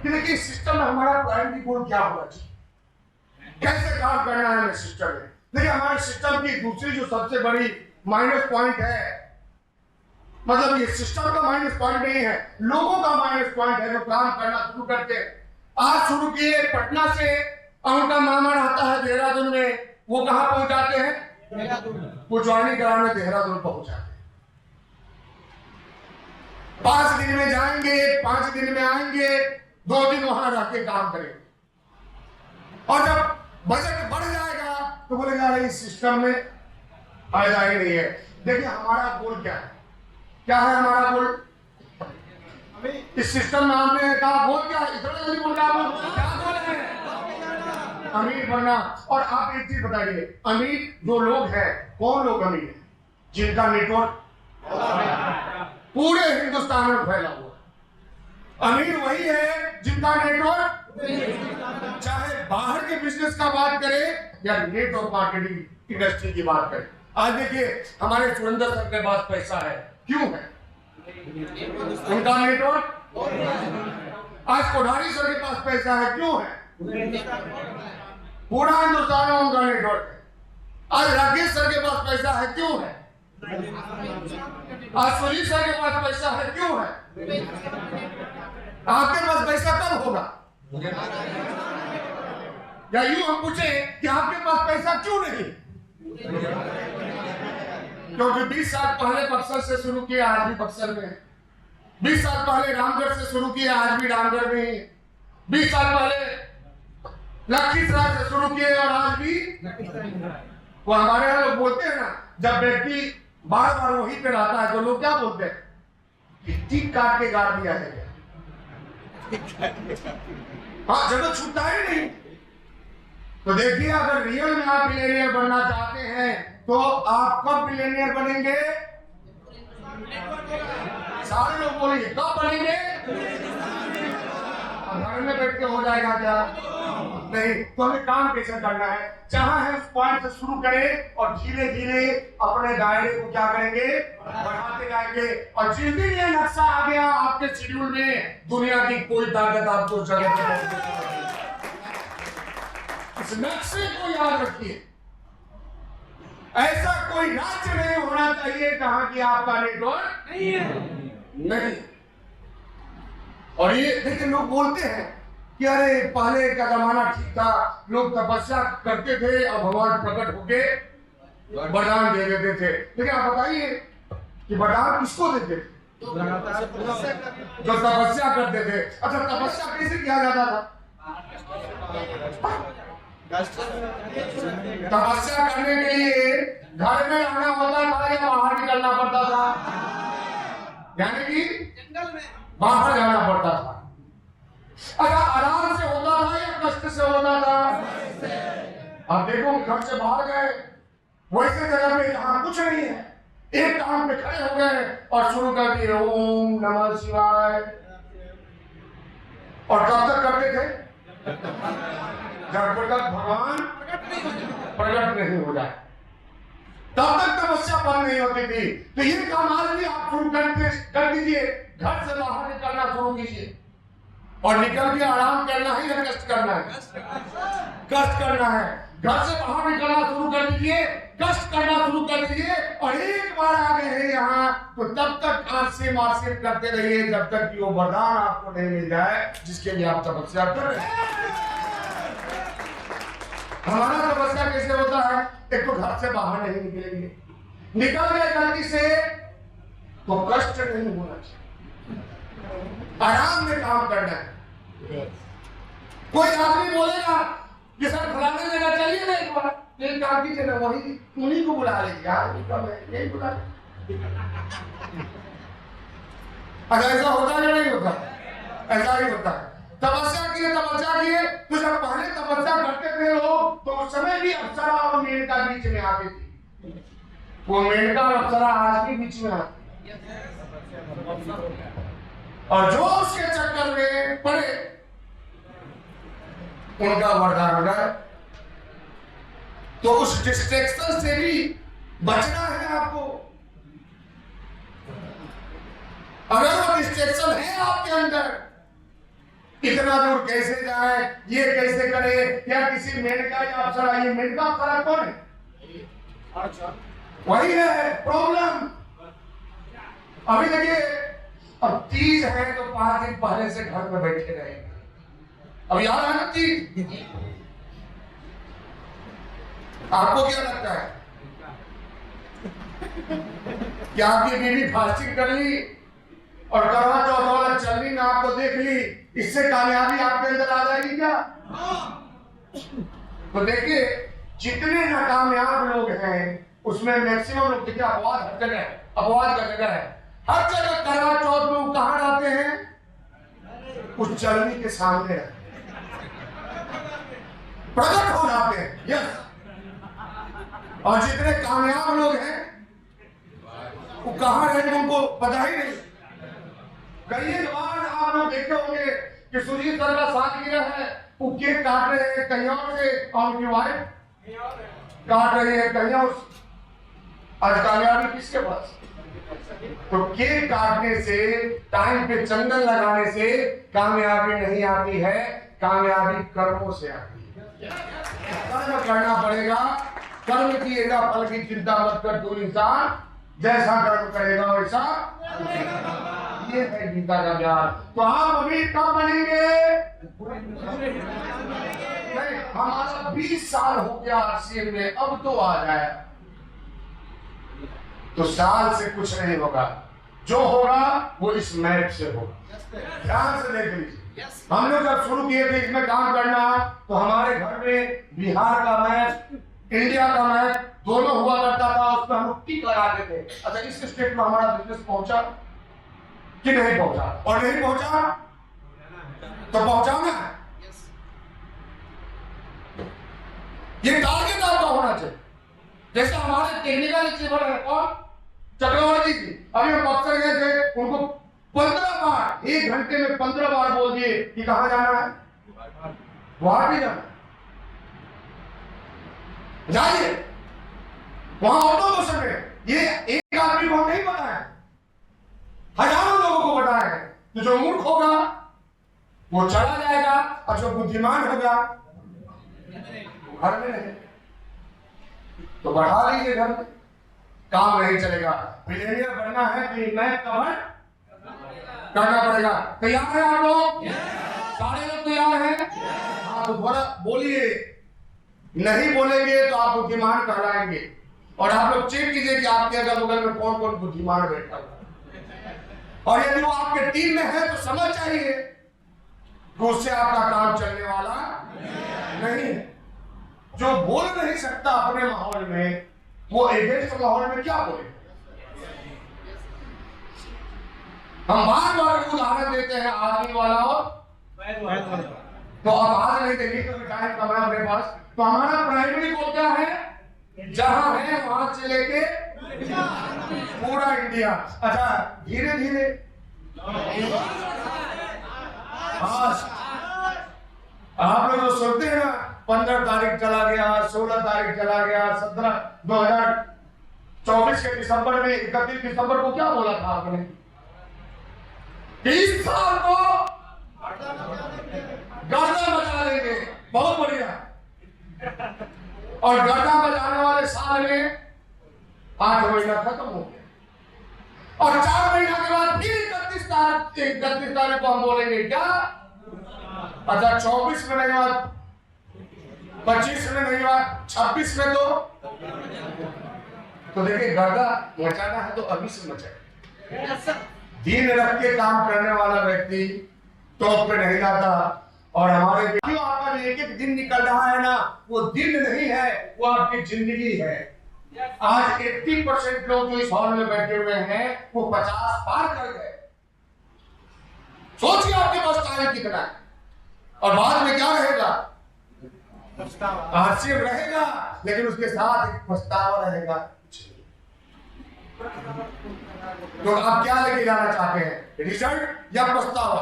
कि देखिए सिस्टम में हमारा प्राइमरी गोल क्या होना चाहिए, कैसे काम करना है हमें सिस्टम में। देखिए हमारे सिस्टम की दूसरी जो सबसे बड़ी माइनस पॉइंट है, मतलब ये सिस्टम का माइनस पॉइंट नहीं है, लोगों का माइनस पॉइंट है जो काम करना शुरू करते हैं। आज शुरू किए पटना से, उनका मामा रहता है देहरादून में, वो कहां पहुंचाते हैं? वो ज्वाइनिंग कराने देहरादून पहुंचाते हैं। 5 दिन में जाएंगे, 5 दिन में आएंगे, 2 दिन वहां रह के काम करेंगे, और जब बजट बढ़ जाएगा तो बोलेगा अरे इस सिस्टम में फायदा ही नहीं है। देखिए हमारा गोल क्या है, क्या है हमारा गोल? इस सिस्टम में हमने कहा गोल क्या है, इतना जल्दी बोल रहा हूं, क्या गोल है? अमीर बनना। और आप एक चीज बताइए, अमीर जो लोग हैं, कौन लोग अमीर हैं? जिनका नेटवर्क पूरे हिंदुस्तान में फैला हुआ। अमीर वही है जिनका नेटवर्क, चाहे बाहर के बिजनेस का बात करें या नेटवर्क मार्केटिंग इंडस्ट्री की बात करें। आज देखिए हमारे सुरेंद्र सर के पास पैसा है, क्यों है? उनका नेटवर्क। आज कोठारी सर के पास पैसा है, क्यों है? पूरा हिंदुस्तान में उनका नेटवर्क है। आज राकेश सर के पास पैसा है, क्यों है? आज सुनील सर के पास पैसा है, क्यों है? आपके पास पैसा कब होगा? या यूं हम पूछे कि आपके पास पैसा क्यों नहीं? क्योंकि 20 साल पहले बक्सर से शुरू किया, आज भी बक्सर में है। 20 साल पहले रामगढ़ से शुरू किया, आज भी रामगढ़ में है। 20 साल पहले लखीसराय से शुरू किए और आज भी। वो हमारे यहाँ लोग बोलते हैं ना, जब व्यक्ति बार बार वहीं पे रहता है तो लोग क्या बोलते हैं कि टिक काट के गाड़ दिया है क्या? हाँ, जगह छूटता ही नहीं। तो देखिए अगर रियल में आप बिलियनियर बनना चाहते हैं तो आप कब बिलियनियर बनेंगे? सारे लोग बोलेंगे कब बनेंगे? घर में बैठ के हो जाएगा क्या? नहीं। तो हमें काम कैसे करना है? जहां है उस पॉइंट से शुरू करें और धीरे धीरे अपने दायरे को क्या करेंगे? बढ़ाते जाएंगे। और जिस दिन ये नक्शा आ गया आपके शेड्यूल में, दुनिया की कोई ताकत आपको उस जगह पे नहीं देगी। इस नक्शे को याद रखिए। ऐसा कोई राज्य नहीं होना चाहिए जहां की आपका नेटवर्क नहीं है। नहीं। और ये देखिए लोग बोलते हैं कि अरे पहले का जमाना ठीक था, लोग तपस्या करते थे और भगवान प्रकट होके वरदान दे देते थे। लेकिन आप बताइए कि वरदान किसको देते थे? जो तपस्या करते थे। अच्छा तपस्या कैसे किया जाता था? तपस्या करने के लिए घर में रहना होता था या बाहर निकलना पड़ता था? यानी कि जंगल में बाहर जाना पड़ता था। अगर आराम से होता था या कष्ट से होता था? अब देखो घर से बाहर गए, वैसे जगह पे जहां कुछ नहीं है, एक टांग पे खड़े हो गए और शुरू कर दिए ओम नमः शिवाय। और कब तक करते थे? जब तक भगवान प्रकट नहीं हो जाए तब तक तपस्या बंद नहीं होती थी। तो ये काम आज भी आप शुरू कर दीजिए। घर से बाहर निकलना शुरू कीजिए और निकल के आराम करना है या कष्ट करना है? कष्ट करना है। घर से बाहर निकलना शुरू कर दीजिए, कष्ट करना शुरू कर दीजिए। और एक बार आ गए हैं यहाँ तो तब तक आरसे करते रहिए जब तक कि वो वरदान आपको नहीं मिल जाए जिसके लिए आप तपस्या कर रहे हैं। हमारा तपस्या कैसे होता है? एक तो घर से बाहर नहीं निकलेंगे, निकल गए गलती से तो कष्ट नहीं होना चाहिए, आराम में काम करना है। कोई आदमी बोलेगा कि सर फलाने जगह चलिए ना एक बार, एक काम कीजिए ना, वही उन्हीं को बुला लीजिए यार, यही बुला। अच्छा ऐसा होता है या नहीं होता? ऐसा ही होता है। तपस्या किए तो जब पहले तपस्या करते थे लोग तो उस समय भी अप्सरा और मेनका बीच में आती थी। वो मेनका और अप्सरा आज भी बीच में आती है। और जो उसके चक्कर में पड़े उनका वरदान हो गया। तो उस डिस्ट्रैक्शन से भी बचना है आपको। अगर वो डिस्ट्रैक्शन है आपके अंदर इतना दूर कैसे जाए, ये कैसे करे, क्या किसी मेनका या अफसर आई? मेनका अफसर कौन है? वही है प्रॉब्लम। अभी देखिए, अब तीज है तो 5 दिन पहले से घर में बैठे रहे। अब याद है ना तीज? आपको क्या लगता है कि आपकी बीवी फास्टिंग कर ली और करवा चौथ वाला चलनी में आपको देख ली, इससे कामयाबी आपके अंदर आ जाएगी क्या? तो देखिए, जितने नाकामयाब लोग हैं उसमें मैक्सिमम लोग देखिए अपवाद हर जगह है, अपवाद का जगह है। हर जगह करवा चौथ में वो कहां आते हैं? उस चलनी के सामने प्रकट हो जाते हैं। यस, और जितने कामयाब लोग हैं वो कहां रहेंगे उनको पता ही नहीं। कई बार आप लोग देखे होंगे कि सुजीत सर का सालगिरह है, वो केक काट रहे हैं कहीं और से, और उनकी वाइफ काट रहे हैं कहीं और। आज कामयाबी किसके पास? तो केक काटने से, टाइम पे चंदन लगाने से कामयाबी नहीं आती है, कामयाबी कर्मों से आती है। कर्म करना पड़ेगा, कर्म किएगा फल की चिंता मत कर तू इंसान, जैसा कर्म करेगा वैसा। ये है गीता का ज्ञान। तो आप अभी कब बनेंगे? नहीं, हमारा 20 साल हो गया आरसीएम में, अब तो आ जाए। तो साल से कुछ नहीं होगा, जो होगा वो इस मैप से होगा। ध्यान से देख लीजिए, हम लोग जब शुरू किए थे इसमें काम करना, तो हमारे घर में बिहार का मैप, इंडिया का मैप दोनों हुआ करता था, उसमें हम टिक लगाते थे। अच्छा, इस स्टेट में हमारा बिजनेस पहुंचा कि नहीं पहुंचा? और नहीं पहुंचा तो पहुंचाना है। ये टारगेट आपका होना चाहिए। जैसे हमारे टेक्निकल एक्सपर्ट है कौन? चक्रवर्ती जी। अभी हम बक्सर गए थे, उनको 15 बार, 1 घंटे में 15 बार बोल दिए कि कहां जाना है, गुवाहाटी जाना। जाइए वहां ऑटो को समय, ये एक आदमी को नहीं पता है, हजारों लोगों को पता है। तो जो मूर्ख होगा वो चला जाएगा, और जो बुद्धिमान होगा घर में नहीं। तो बढ़ा लीजिए घर में, काम नहीं चलेगा। मिलेनियर बनना है तो मैं कवर करना पड़ेगा। तैयार है आप लोग? सारे लोग तैयार हैं? हाँ, तो बोलिए। नहीं बोलेंगे तो आप बुद्धिमान कहलाएंगे। और आप लोग चेक कीजिए कि आपके अगल बगल में कौन कौन बुद्धिमान बैठा हुआ है, और यदि वो आपके टीम में है तो समझ चाहिए कि उससे आपका काम चलने वाला नहीं है। जो बोल नहीं सकता अपने माहौल में, वो अगेंस्ट माहौल में क्या बोले? हम बार-बार उदाहरण देते हैं आदमी वाला और तो अब आज नहीं देंगे क्योंकि टाइम कम है अपने पास। तो हमारा प्राइमरी गोल क्या है? जहां है वहां से लेके पूरा इंडिया। अच्छा, धीरे धीरे आप लोग जो सुनते हैं ना, 15 तारीख चला गया, 16 तारीख चला गया, 2024 के दिसंबर में, 31 दिसंबर को क्या बोला था आपने? 30 साल को गर्दा बजा लेंगे। बहुत बढ़िया। और गर्दा बजाने वाले साल में 8 महीना खत्म हो गया, और 4 महीना के बाद फिर 31 तारीख को हम बोलेंगे क्या? अच्छा, 24 में नहीं बात, 25 में नहीं बात, 26 में तो देखिए, गर्दा मचाना है तो अभी से मचाए। दिन रख के काम करने वाला व्यक्ति टॉप पे नहीं जाता। और हमारे जो आपका एक एक दिन निकल रहा है ना, वो दिन नहीं है, वो आपकी जिंदगी है। आज 80% लोग जो इस हॉल में बैठे हुए हैं वो 50 पार कर गए। सोचिए आपके पास टाइम कितना है, और बाद में क्या रहेगा? आरसीएम रहेगा, लेकिन उसके साथ एक पछतावा रहेगा। तो आप क्या लेके जाना चाहते हैं, रिजल्ट या पछतावा?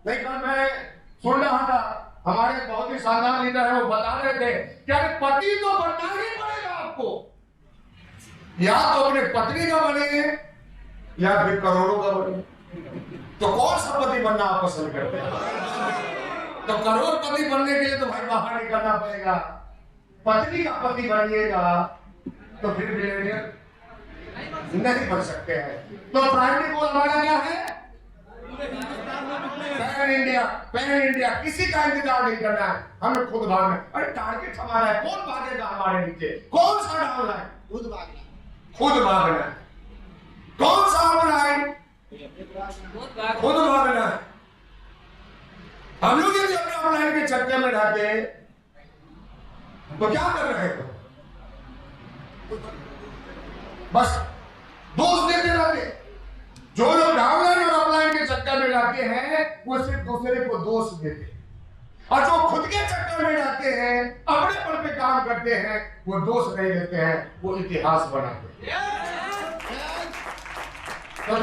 नहीं, कल मैं सुन रहा था, हमारे बहुत ही शानदार लीडर है, वो बता रहे थे कि अरे पति तो बनना ही पड़ेगा आपको, या तो अपने पत्नी का बने या फिर करोड़ों का बने। तो कौन सा पति बनना आप पसंद करते हैं? तो करोड़पति बनने के लिए तो भाई बाहर निकलना पड़ेगा। पत्नी का पति बनिएगा तो फिर बिलियनियर नहीं बन सकते हैं। तो प्राइमरी गोल हमारा क्या है? Pan India. किसी का इंतजार नहीं करना है, हमें खुद भागना है। अरे टारगेट हमारा है, कौन भागेगा हमारे नीचे? कौन सा डालना है? खुद भागना है। कौन सा ऑनलाइन? खुद भागना है। हम लोग यदि अपने ऑनलाइन के चक्कर में रहते तो क्या कर रहे थे? बस दोष देते रहते। जो लोग ऑनलाइन और ऑफलाइन के चक्कर में रहते हैं वो सिर्फ दूसरे को दोष देते हैं, और जो खुद के चक्कर में रहते हैं, अपने पर पे काम करते हैं, वो दोष नहीं देते हैं, वो इतिहास बनाते हैं। तो